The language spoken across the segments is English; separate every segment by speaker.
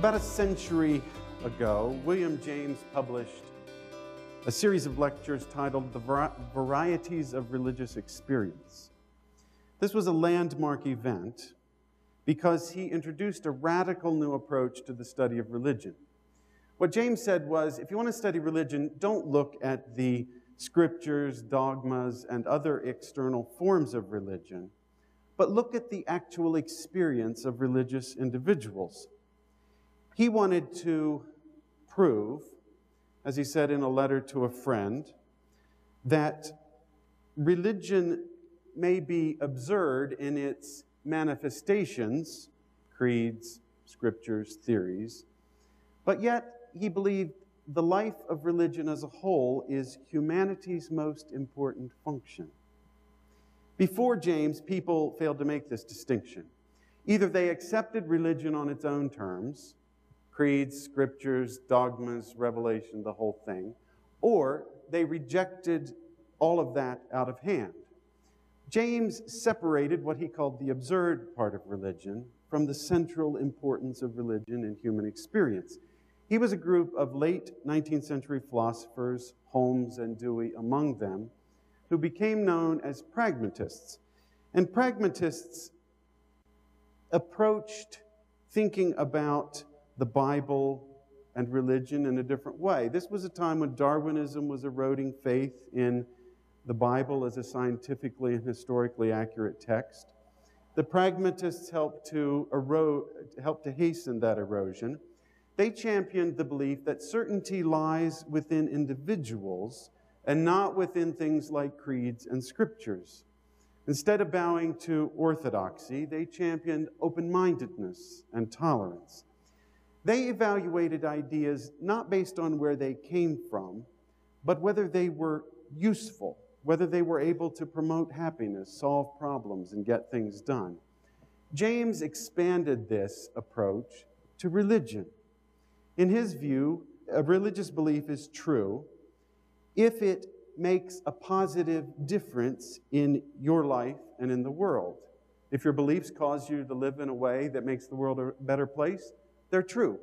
Speaker 1: About a century ago, William James published a series of lectures titled The Varieties of Religious Experience. This was a landmark event because he introduced a radical new approach to the study of religion. What James said was, if you want to study religion, don't look at the scriptures, dogmas, and other external forms of religion, but look at the actual experience of religious individuals. He wanted to prove, as he said in a letter to a friend, that religion may be absurd in its manifestations, creeds, scriptures, theories, but yet he believed the life of religion as a whole is humanity's most important function. Before James, people failed to make this distinction. Either they accepted religion on its own terms, creeds, scriptures, dogmas, revelation, the whole thing, or they rejected all of that out of hand. James separated what he called the absurd part of religion from the central importance of religion in human experience. He was a group of late 19th century philosophers, Holmes and Dewey among them, who became known as pragmatists. And pragmatists approached thinking about the Bible and religion in a different way. This was a time when Darwinism was eroding faith in the Bible as a scientifically and historically accurate text. The pragmatists helped to hasten that erosion. They championed the belief that certainty lies within individuals and not within things like creeds and scriptures. Instead of bowing to orthodoxy, they championed open-mindedness and tolerance. They evaluated ideas not based on where they came from, but whether they were useful, whether they were able to promote happiness, solve problems, and get things done. James expanded this approach to religion. In his view, a religious belief is true if it makes a positive difference in your life and in the world. If your beliefs cause you to live in a way that makes the world a better place, they're true.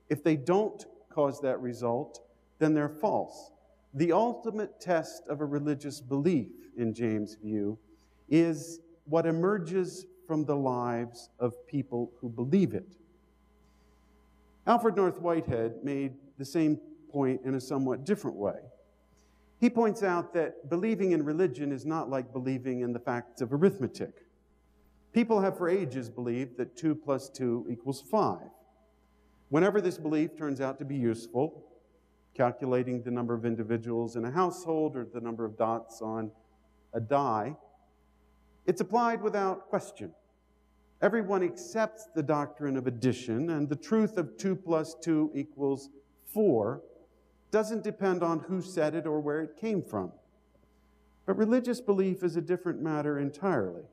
Speaker 1: If they don't cause that result, then they're false. The ultimate test of a religious belief, in James' view, is what emerges from the lives of people who believe it. Alfred North Whitehead made the same point in a somewhat different way. He points out that believing in religion is not like believing in the facts of arithmetic. People have for ages believed that 2 + 2 = 5. Whenever this belief turns out to be useful, calculating the number of individuals in a household or the number of dots on a die, it's applied without question. Everyone accepts the doctrine of addition, and the truth of 2 + 2 = 4 doesn't depend on who said it or where it came from. But religious belief is a different matter entirely.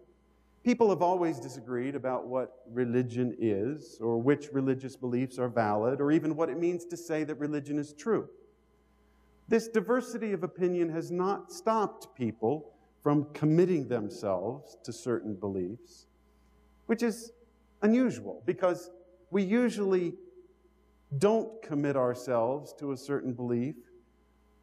Speaker 1: People have always disagreed about what religion is, or which religious beliefs are valid, or even what it means to say that religion is true. This diversity of opinion has not stopped people from committing themselves to certain beliefs, which is unusual because we usually don't commit ourselves to a certain belief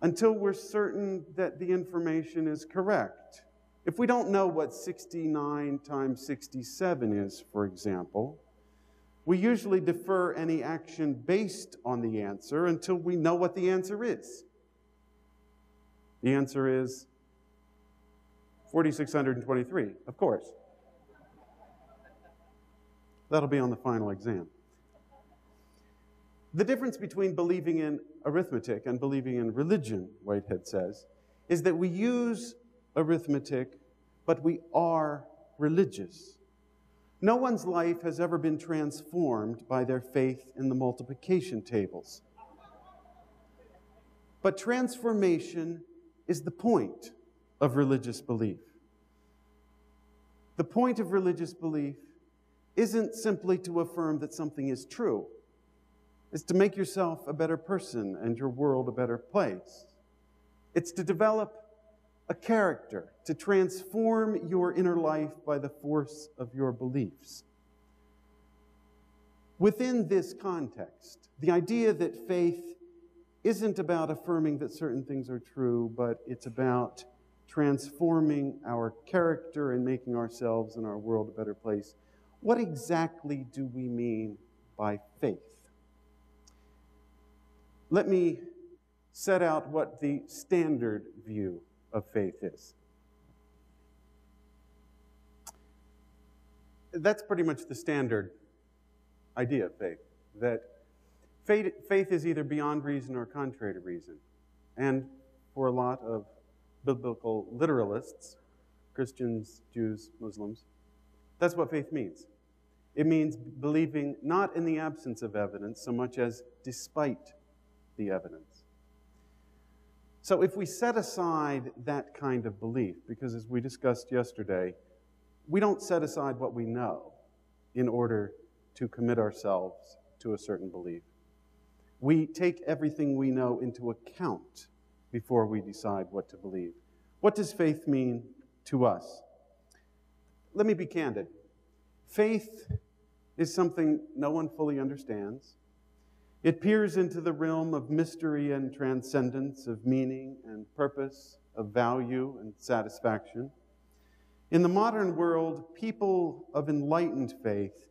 Speaker 1: until we're certain that the information is correct. If we don't know what 69 times 67 is, for example, we usually defer any action based on the answer until we know what the answer is. The answer is 4,623, of course. That'll be on the final exam. The difference between believing in arithmetic and believing in religion, Whitehead says, is that we use arithmetic, but we are religious. No one's life has ever been transformed by their faith in the multiplication tables. But transformation is the point of religious belief. The point of religious belief isn't simply to affirm that something is true. It's to make yourself a better person and your world a better place. It's to develop a character, to transform your inner life by the force of your beliefs. Within this context, the idea that faith isn't about affirming that certain things are true, but it's about transforming our character and making ourselves and our world a better place. What exactly do we mean by faith? Let me set out what the standard view of faith is. That's pretty much the standard idea of faith, that faith is either beyond reason or contrary to reason. And for a lot of biblical literalists, Christians, Jews, Muslims, that's what faith means. It means believing not in the absence of evidence so much as despite the evidence. So if we set aside that kind of belief, because as we discussed yesterday, we don't set aside what we know in order to commit ourselves to a certain belief. We take everything we know into account before we decide what to believe. What does faith mean to us? Let me be candid. Faith is something no one fully understands. It peers into the realm of mystery and transcendence, of meaning and purpose, of value and satisfaction. In the modern world, people of enlightened faith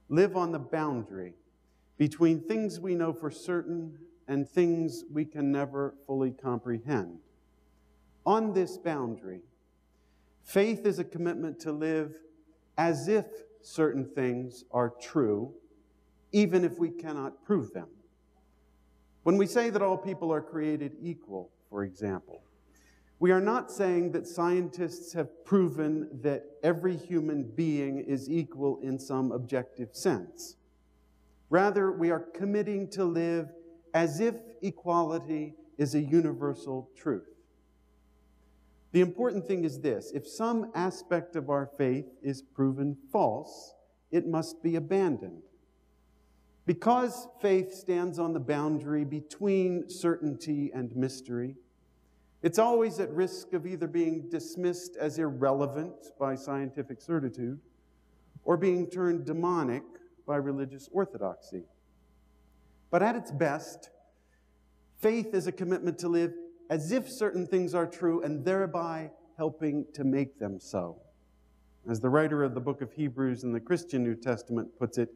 Speaker 1: live on the boundary between things we know for certain and things we can never fully comprehend. On this boundary, faith is a commitment to live as if certain things are true, even if we cannot prove them. When we say that all people are created equal, for example, we are not saying that scientists have proven that every human being is equal in some objective sense. Rather, we are committing to live as if equality is a universal truth. The important thing is this: if some aspect of our faith is proven false, it must be abandoned. Because faith stands on the boundary between certainty and mystery, it's always at risk of either being dismissed as irrelevant by scientific certitude or being turned demonic by religious orthodoxy. But at its best, faith is a commitment to live as if certain things are true and thereby helping to make them so. As the writer of the book of Hebrews in the Christian New Testament puts it,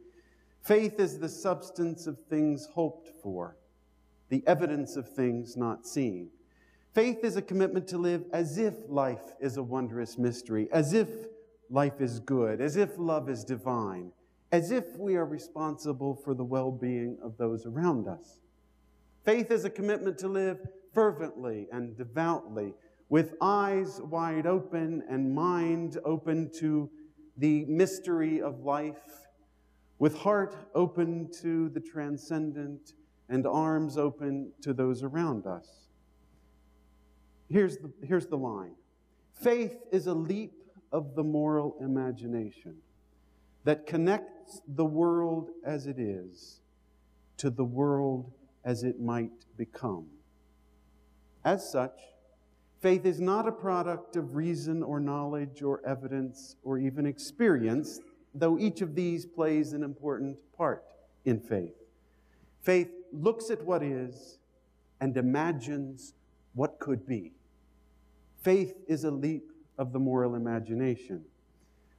Speaker 1: faith is the substance of things hoped for, the evidence of things not seen. Faith is a commitment to live as if life is a wondrous mystery, as if life is good, as if love is divine, as if we are responsible for the well-being of those around us. Faith is a commitment to live fervently and devoutly, with eyes wide open and mind open to the mystery of life, with heart open to the transcendent and arms open to those around us. Here's the line. Faith is a leap of the moral imagination that connects the world as it is to the world as it might become. As such, faith is not a product of reason or knowledge or evidence or even experience, though each of these plays an important part in faith. Faith looks at what is and imagines what could be. Faith is a leap of the moral imagination.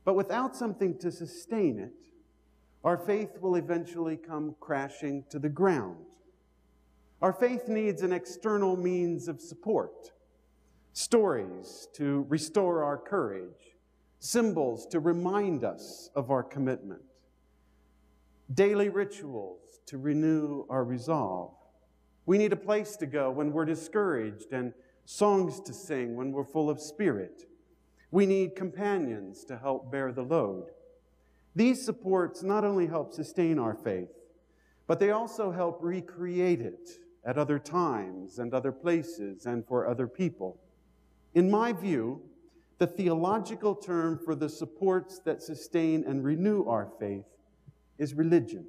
Speaker 1: But without something to sustain it, our faith will eventually come crashing to the ground. Our faith needs an external means of support. Stories to restore our courage. Symbols to remind us of our commitment. Daily rituals to renew our resolve. We need a place to go when we're discouraged and songs to sing when we're full of spirit. We need companions to help bear the load. These supports not only help sustain our faith, but they also help recreate it at other times and other places and for other people. In my view, the theological term for the supports that sustain and renew our faith is religion.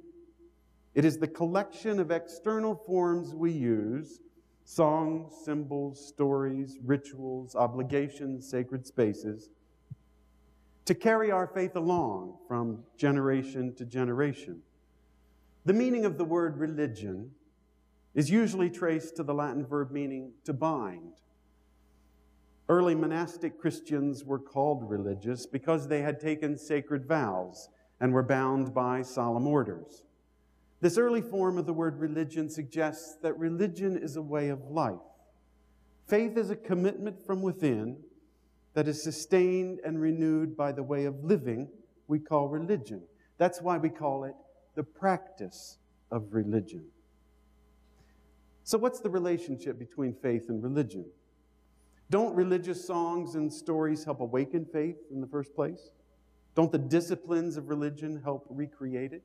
Speaker 1: It is the collection of external forms we use, songs, symbols, stories, rituals, obligations, sacred spaces, to carry our faith along from generation to generation. The meaning of the word religion is usually traced to the Latin verb meaning to bind. Early monastic Christians were called religious because they had taken sacred vows and were bound by solemn orders. This early form of the word religion suggests that religion is a way of life. Faith is a commitment from within that is sustained and renewed by the way of living we call religion. That's why we call it the practice of religion. So what's the relationship between faith and religion? Don't religious songs and stories help awaken faith in the first place? Don't the disciplines of religion help recreate it?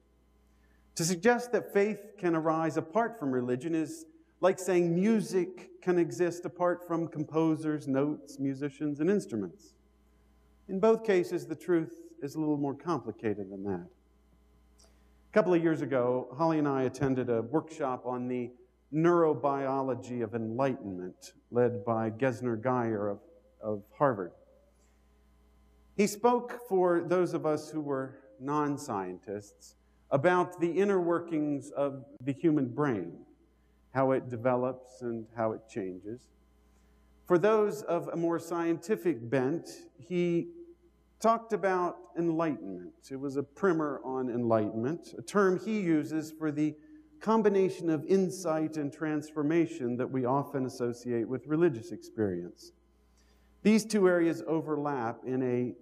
Speaker 1: To suggest that faith can arise apart from religion is like saying music can exist apart from composers, notes, musicians, and instruments. In both cases, the truth is a little more complicated than that. A couple of years ago, Holly and I attended a workshop on the neurobiology of enlightenment, led by Gesner Geyer of Harvard. He spoke for those of us who were non-scientists about the inner workings of the human brain, how it develops and how it changes. For those of a more scientific bent, he talked about enlightenment. It was a primer on enlightenment, a term he uses for the combination of insight and transformation that we often associate with religious experience. These two areas overlap in a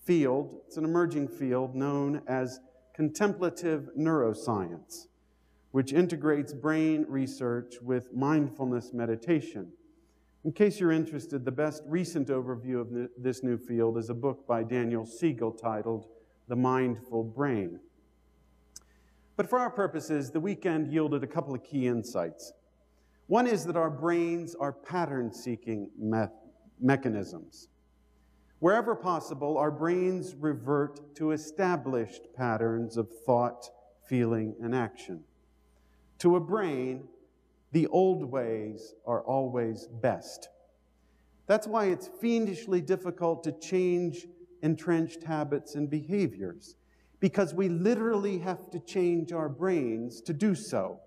Speaker 1: field, it's an emerging field known as contemplative neuroscience, which integrates brain research with mindfulness meditation. In case you're interested, the best recent overview of this new field is a book by Daniel Siegel titled The Mindful Brain. But for our purposes, the weekend yielded a couple of key insights. One is that our brains are pattern-seeking mechanisms. Wherever possible, our brains revert to established patterns of thought, feeling, and action. To a brain, the old ways are always best. That's why it's fiendishly difficult to change entrenched habits and behaviors, because we literally have to change our brains to do so,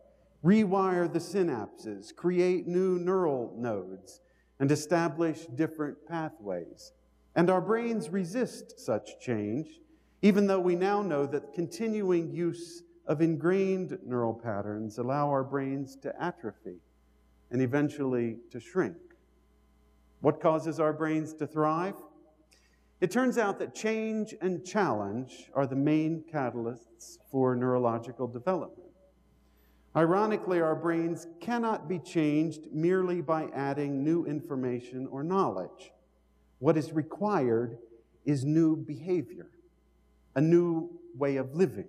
Speaker 1: rewire the synapses, create new neural nodes, and establish different pathways. And our brains resist such change, even though we now know that continuing use of ingrained neural patterns allow our brains to atrophy and eventually to shrink. What causes our brains to thrive? It turns out that change and challenge are the main catalysts for neurological development. Ironically, our brains cannot be changed merely by adding new information or knowledge. What is required is new behavior, a new way of living.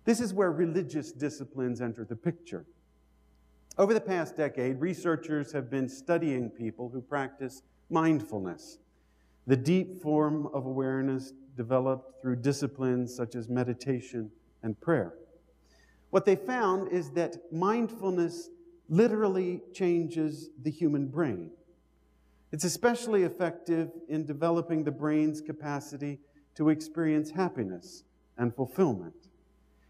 Speaker 1: This is where religious disciplines enter the picture. Over the past decade, researchers have been studying people who practice mindfulness, the deep form of awareness developed through disciplines such as meditation and prayer. What they found is that mindfulness literally changes the human brain. It's especially effective in developing the brain's capacity to experience happiness and fulfillment.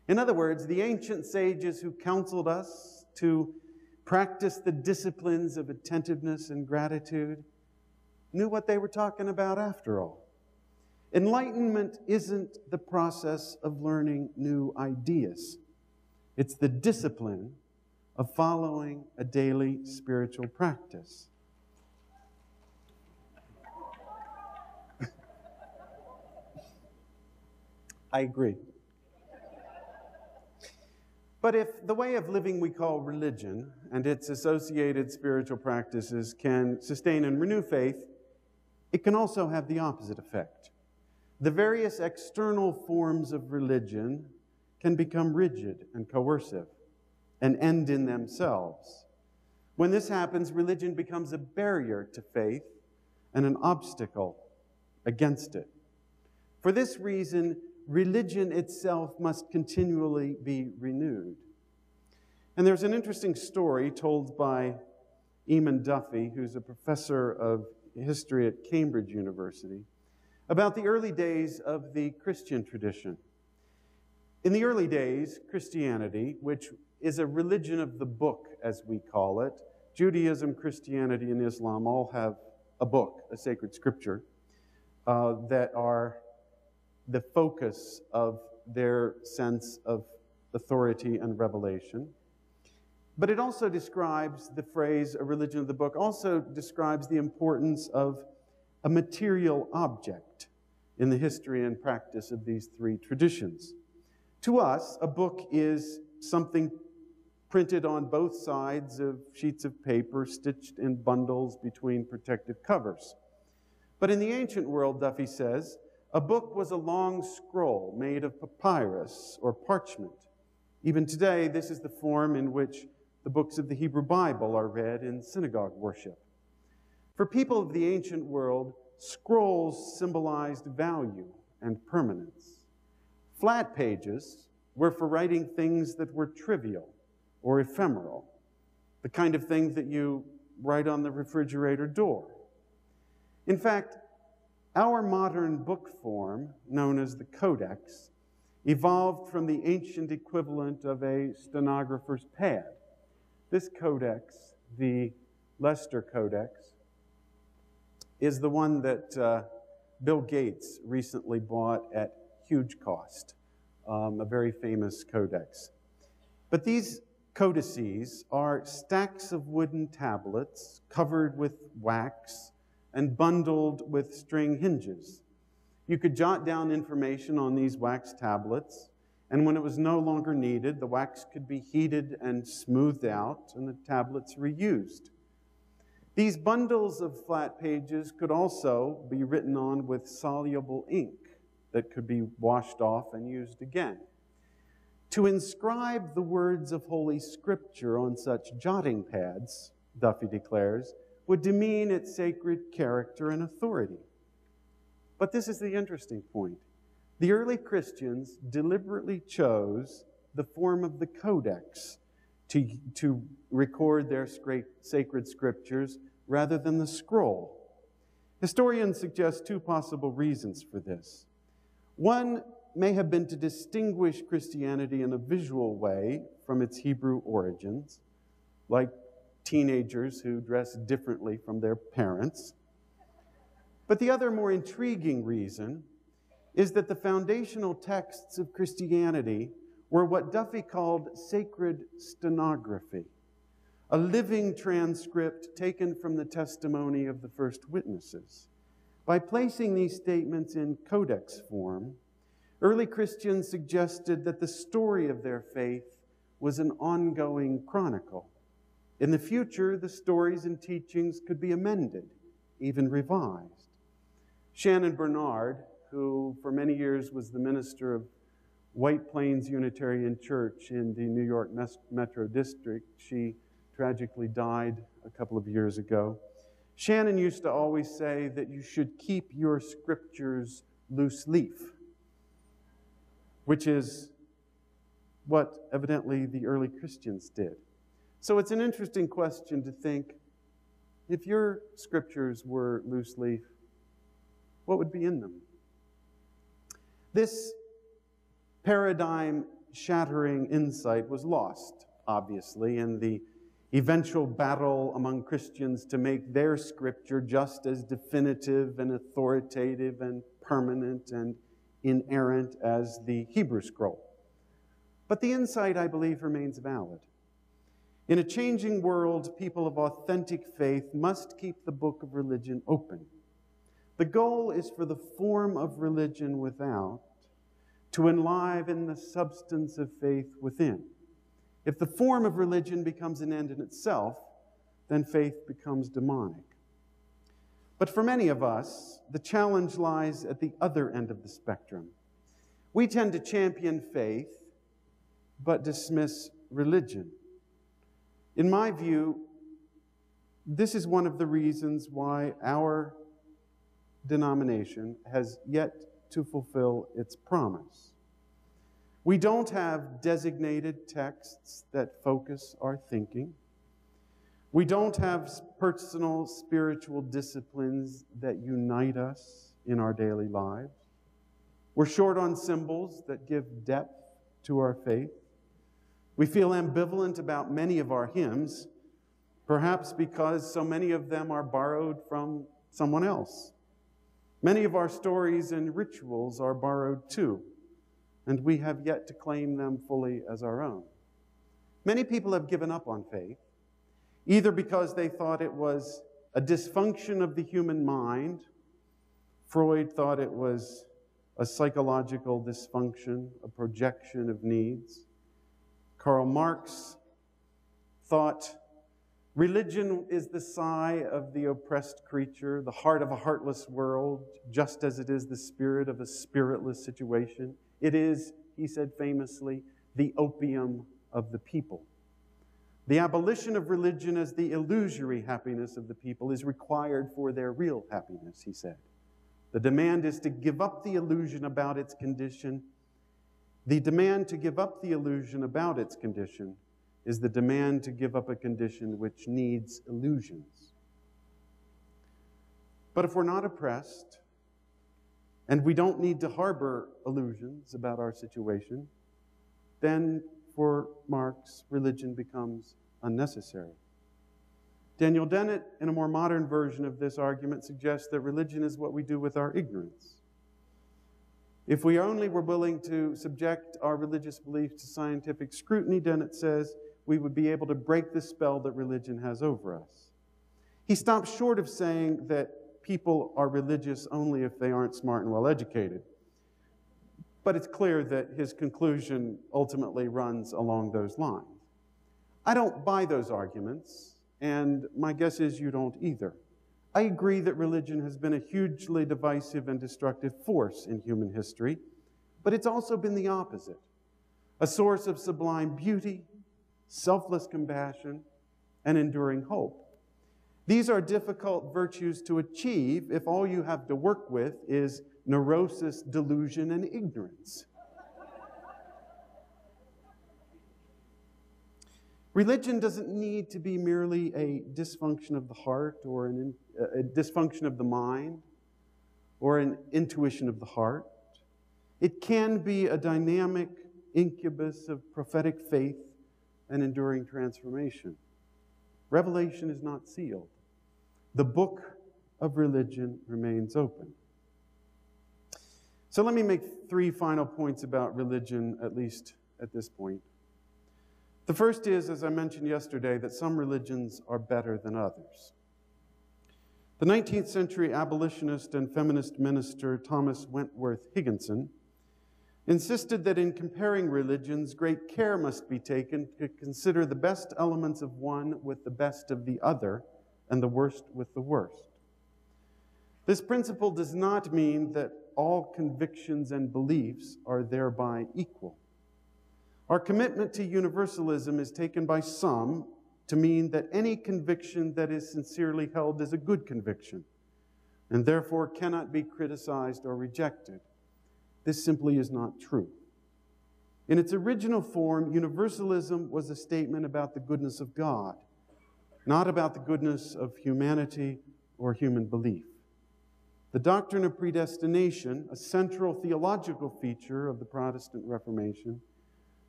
Speaker 1: In other words, the ancient sages who counseled us to practice the disciplines of attentiveness and gratitude knew what they were talking about after all. Enlightenment isn't the process of learning new ideas. It's the discipline of following a daily spiritual practice. I agree. But if the way of living we call religion and its associated spiritual practices can sustain and renew faith, it can also have the opposite effect. The various external forms of religion can become rigid and coercive, an end in themselves. When this happens, religion becomes a barrier to faith and an obstacle against it. For this reason, religion itself must continually be renewed. And there's an interesting story told by Eamon Duffy, who's a professor of history at Cambridge University, about the early days of the Christian tradition. In the early days, Christianity, which is a religion of the book, as we call it, Judaism, Christianity, and Islam all have a book, a sacred scripture, that are the focus of their sense of authority and revelation. But it also describes, the phrase a religion of the book also describes the importance of a material object in the history and practice of these three traditions. To us, a book is something printed on both sides of sheets of paper, stitched in bundles between protective covers. But in the ancient world, Duffy says, a book was a long scroll made of papyrus or parchment. Even today, this is the form in which the books of the Hebrew Bible are read in synagogue worship. For people of the ancient world, scrolls symbolized value and permanence. Flat pages were for writing things that were trivial or ephemeral, the kind of things that you write on the refrigerator door. In fact, our modern book form, known as the codex, evolved from the ancient equivalent of a stenographer's pad. This codex, the Leicester Codex, is the one that Bill Gates recently bought at huge cost, a very famous codex. But these codices are stacks of wooden tablets covered with wax and bundled with string hinges. You could jot down information on these wax tablets, and when it was no longer needed, the wax could be heated and smoothed out, and the tablets reused. These bundles of flat pages could also be written on with soluble ink that could be washed off and used again. To inscribe the words of Holy Scripture on such jotting pads, Duffy declares, would demean its sacred character and authority. But this is the interesting point. The early Christians deliberately chose the form of the codex to record their sacred scriptures rather than the scroll. Historians suggest two possible reasons for this. One may have been to distinguish Christianity in a visual way from its Hebrew origins, like teenagers who dress differently from their parents. But the other more intriguing reason is that the foundational texts of Christianity were what Duffy called sacred stenography, a living transcript taken from the testimony of the first witnesses. By placing these statements in codex form, early Christians suggested that the story of their faith was an ongoing chronicle. In the future, the stories and teachings could be amended, even revised. Shannon Bernard, who for many years was the minister of White Plains Unitarian Church in the New York Metro District, she tragically died a couple of years ago. Shannon used to always say that you should keep your scriptures loose leaf, which is what evidently the early Christians did. So it's an interesting question to think, if your scriptures were loose leaf, what would be in them? This paradigm-shattering insight was lost, obviously, in the eventual battle among Christians to make their scripture just as definitive and authoritative and permanent and inerrant as the Hebrew scroll. But the insight, I believe, remains valid. In a changing world, people of authentic faith must keep the book of religion open. The goal is for the form of religion without to enliven the substance of faith within. If the form of religion becomes an end in itself, then faith becomes demonic. But for many of us, the challenge lies at the other end of the spectrum. We tend to champion faith, but dismiss religion. In my view, this is one of the reasons why our denomination has yet to fulfill its promise. We don't have designated texts that focus our thinking. We don't have personal spiritual disciplines that unite us in our daily lives. We're short on symbols that give depth to our faith. We feel ambivalent about many of our hymns, perhaps because so many of them are borrowed from someone else. Many of our stories and rituals are borrowed too, and we have yet to claim them fully as our own. Many people have given up on faith, either because they thought it was a dysfunction of the human mind. Freud thought it was a psychological dysfunction, a projection of needs. Karl Marx thought religion is the sigh of the oppressed creature, the heart of a heartless world, just as it is the spirit of a spiritless situation. It is, he said famously, the opium of the people. The abolition of religion as the illusory happiness of the people is required for their real happiness, he said. The demand is to give up the illusion about its condition. The demand to give up the illusion about its condition is the demand to give up a condition which needs illusions. But if we're not oppressed, and we don't need to harbor illusions about our situation, then for Marx, religion becomes unnecessary. Daniel Dennett, in a more modern version of this argument, suggests that religion is what we do with our ignorance. If we only were willing to subject our religious beliefs to scientific scrutiny, Dennett says, we would be able to break the spell that religion has over us. He stops short of saying that people are religious only if they aren't smart and well-educated. But it's clear that his conclusion ultimately runs along those lines. I don't buy those arguments, and my guess is you don't either. I agree that religion has been a hugely divisive and destructive force in human history, but it's also been the opposite, a source of sublime beauty, selfless compassion, and enduring hope. These are difficult virtues to achieve if all you have to work with is neurosis, delusion, and ignorance. Religion doesn't need to be merely a dysfunction of the heart or a dysfunction of the mind or an intuition of the heart. It can be a dynamic incubus of prophetic faith and enduring transformation. Revelation is not sealed. The book of religion remains open. So let me make 3 final points about religion, at least at this point. The first is, as I mentioned yesterday, that some religions are better than others. The 19th century abolitionist and feminist minister Thomas Wentworth Higginson insisted that in comparing religions, great care must be taken to consider the best elements of one with the best of the other, and the worst with the worst. This principle does not mean that all convictions and beliefs are thereby equal. Our commitment to universalism is taken by some to mean that any conviction that is sincerely held is a good conviction, and therefore cannot be criticized or rejected. This simply is not true. In its original form, universalism was a statement about the goodness of God, not about the goodness of humanity or human belief. The doctrine of predestination, a central theological feature of the Protestant Reformation,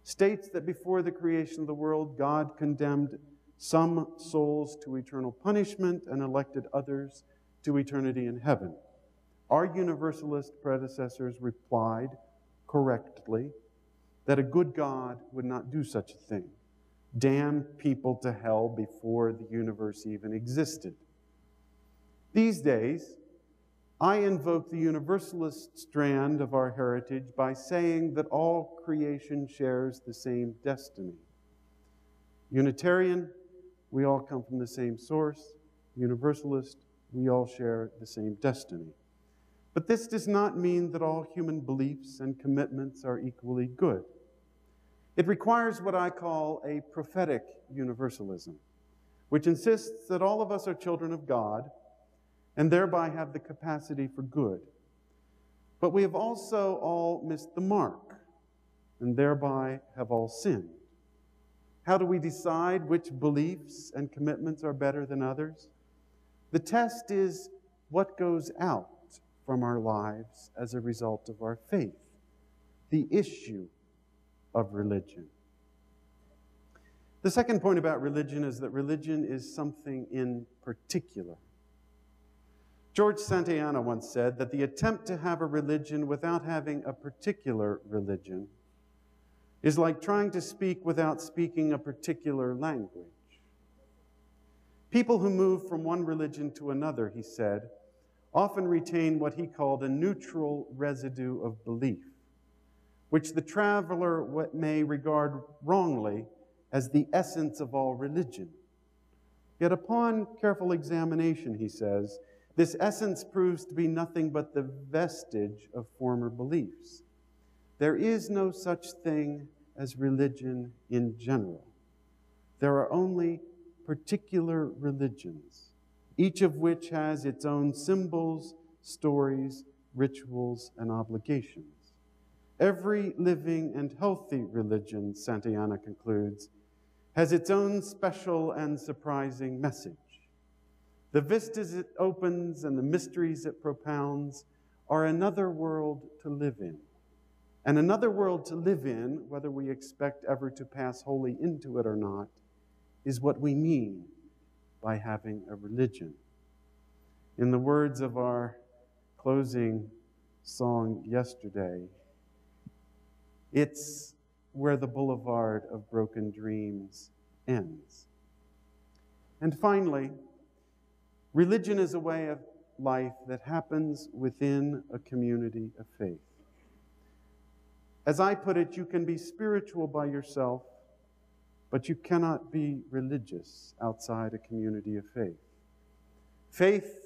Speaker 1: states that before the creation of the world, God condemned some souls to eternal punishment and elected others to eternity in heaven. Our Universalist predecessors replied correctly that a good God would not do such a thing, damn people to hell before the universe even existed. These days, I invoke the Universalist strand of our heritage by saying that all creation shares the same destiny. Unitarian, we all come from the same source. Universalist, we all share the same destiny. But this does not mean that all human beliefs and commitments are equally good. It requires what I call a prophetic universalism, which insists that all of us are children of God and thereby have the capacity for good. But we have also all missed the mark and thereby have all sinned. How do we decide which beliefs and commitments are better than others? The test is what goes out from our lives as a result of our faith. The issue of religion. The second point about religion is that religion is something in particular. George Santayana once said that the attempt to have a religion without having a particular religion is like trying to speak without speaking a particular language. People who move from one religion to another, he said, often retain what he called a neutral residue of belief, which the traveler may regard wrongly as the essence of all religion. Yet upon careful examination, he says, this essence proves to be nothing but the vestige of former beliefs. There is no such thing as religion in general. There are only particular religions, each of which has its own symbols, stories, rituals, and obligations. Every living and healthy religion, Santayana concludes, has its own special and surprising message. The vistas it opens and the mysteries it propounds are another world to live in. And another world to live in, whether we expect ever to pass wholly into it or not, is what we mean by having a religion. In the words of our closing song yesterday, it's where the boulevard of broken dreams ends. And finally, religion is a way of life that happens within a community of faith. As I put it, you can be spiritual by yourself, but you cannot be religious outside a community of faith. Faith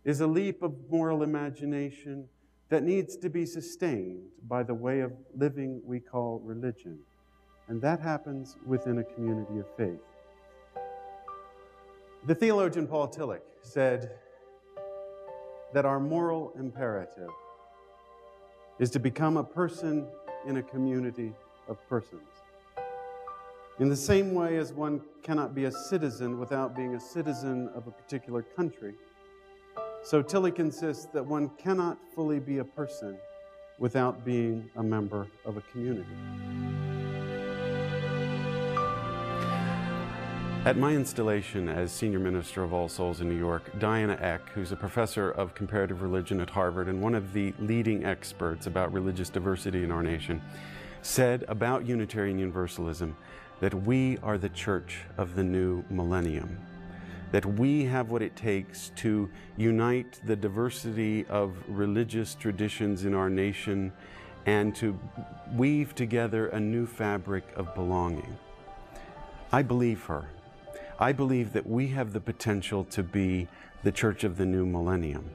Speaker 1: is a leap of moral imagination that needs to be sustained by the way of living we call religion. And that happens within a community of faith. The theologian Paul Tillich said that our moral imperative is to become a person in a community of persons. In the same way as one cannot be a citizen without being a citizen of a particular country, so Tillich insists that one cannot fully be a person without being a member of a community. At my installation as Senior Minister of All Souls in New York, Diana Eck, who's a professor of comparative religion at Harvard and one of the leading experts about religious diversity in our nation, said about Unitarian Universalism that we are the church of the new millennium, that we have what it takes to unite the diversity of religious traditions in our nation and to weave together a new fabric of belonging. I believe her. I believe that we have the potential to be the church of the new millennium.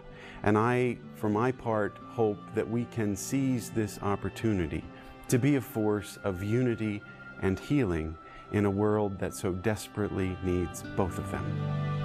Speaker 1: And I, for my part, hope that we can seize this opportunity to be a force of unity and healing in a world that so desperately needs both of them.